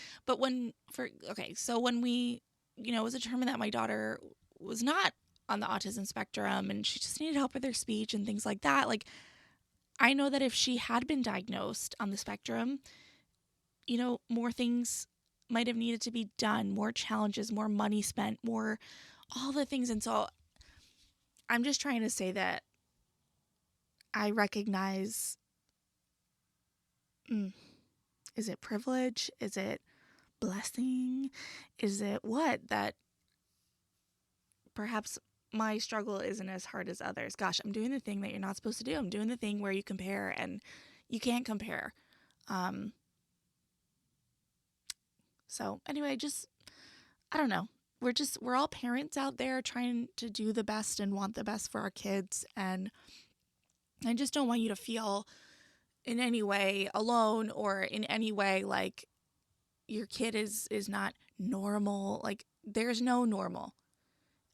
so when we it was determined that my daughter was not on the autism spectrum and she just needed help with her speech and things like that. Like, I know that if she had been diagnosed on the spectrum, more things might have needed to be done, more challenges, more money spent, more all the things. And so I'm just trying to say that I recognize, is it privilege? Is it blessing? Is it what? That perhaps my struggle isn't as hard as others. Gosh, I'm doing the thing that you're not supposed to do. I'm doing the thing where you compare and you can't compare. So anyway, I don't know. We're all parents out there trying to do the best and want the best for our kids. And I just don't want you to feel in any way alone or in any way like your kid is not normal. Like, there's no normal.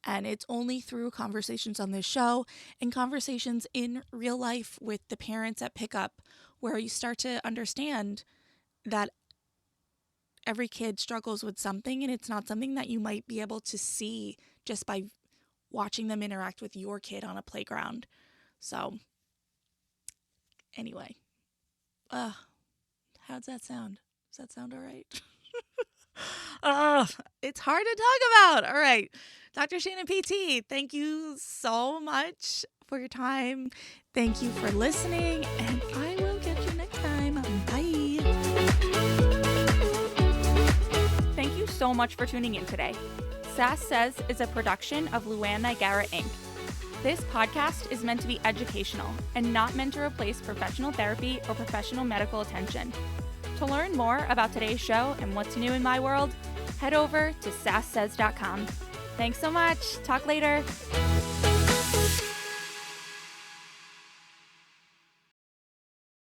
And it's only through conversations on this show and conversations in real life with the parents at pickup where you start to understand that every kid struggles with something, and it's not something that you might be able to see just by watching them interact with your kid on a playground. So anyway, how's that sound? Does that sound all right? It's hard to talk about. All right. Dr. Shannon PT, thank you so much for your time. Thank you for listening, and I will catch you next time. Bye. Thank you so much for tuning in today. Sass Says is a production of Luann Nigara, Inc. This podcast is meant to be educational and not meant to replace professional therapy or professional medical attention. To learn more about today's show and what's new in my world, head over to sasssays.com. Thanks so much. Talk later.